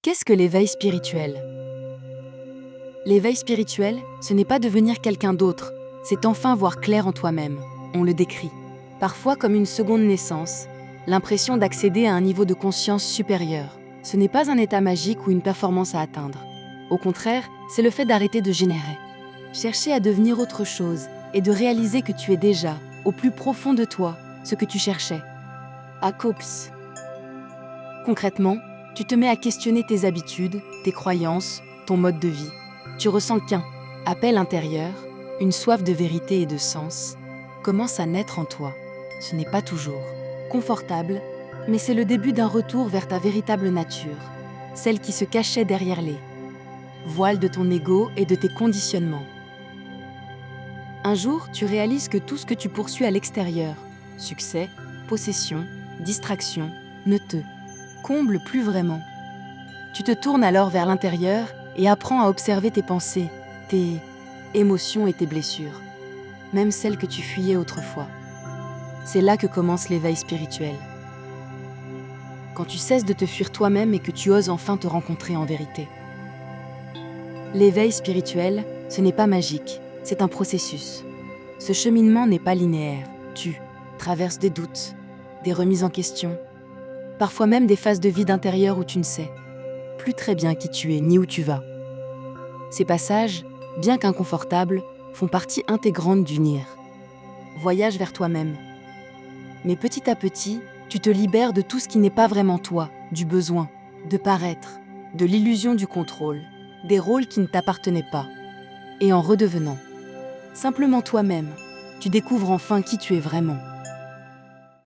Qu'est-ce que l'éveil spirituel? L'éveil spirituel, ce n'est pas devenir quelqu'un d'autre, c'est enfin voir clair en toi-même. On le décrit parfois comme une seconde naissance, l'impression d'accéder à un niveau de conscience supérieur. Ce n'est pas un état magique ou une performance à atteindre. Au contraire, c'est le fait d'arrêter de générer. Chercher à devenir autre chose et de réaliser que tu es déjà, au plus profond de toi, ce que tu cherchais. Akops. Concrètement, tu te mets à questionner tes habitudes, tes croyances, ton mode de vie. Tu ressens qu'un appel intérieur, une soif de vérité et de sens, commence à naître en toi. Ce n'est pas toujours confortable, mais c'est le début d'un retour vers ta véritable nature, celle qui se cachait derrière les voiles de ton ego et de tes conditionnements. Un jour, tu réalises que tout ce que tu poursuis à l'extérieur, succès, possession, distraction, ne te comble plus vraiment. Tu te tournes alors vers l'intérieur et apprends à observer tes pensées, tes émotions et tes blessures, même celles que tu fuyais autrefois. C'est là que commence l'éveil spirituel. Quand tu cesses de te fuir toi-même et que tu oses enfin te rencontrer en vérité. L'éveil spirituel, ce n'est pas magique, c'est un processus. Ce cheminement n'est pas linéaire. Tu traverses des doutes, des remises en question, parfois même des phases de vide intérieur où tu ne sais plus très bien qui tu es ni où tu vas. Ces passages, bien qu'inconfortables, font partie intégrante d'unir. Voyage vers toi-même. Mais petit à petit, tu te libères de tout ce qui n'est pas vraiment toi, du besoin, de paraître, de l'illusion du contrôle, des rôles qui ne t'appartenaient pas. Et en redevenant simplement toi-même, tu découvres enfin qui tu es vraiment.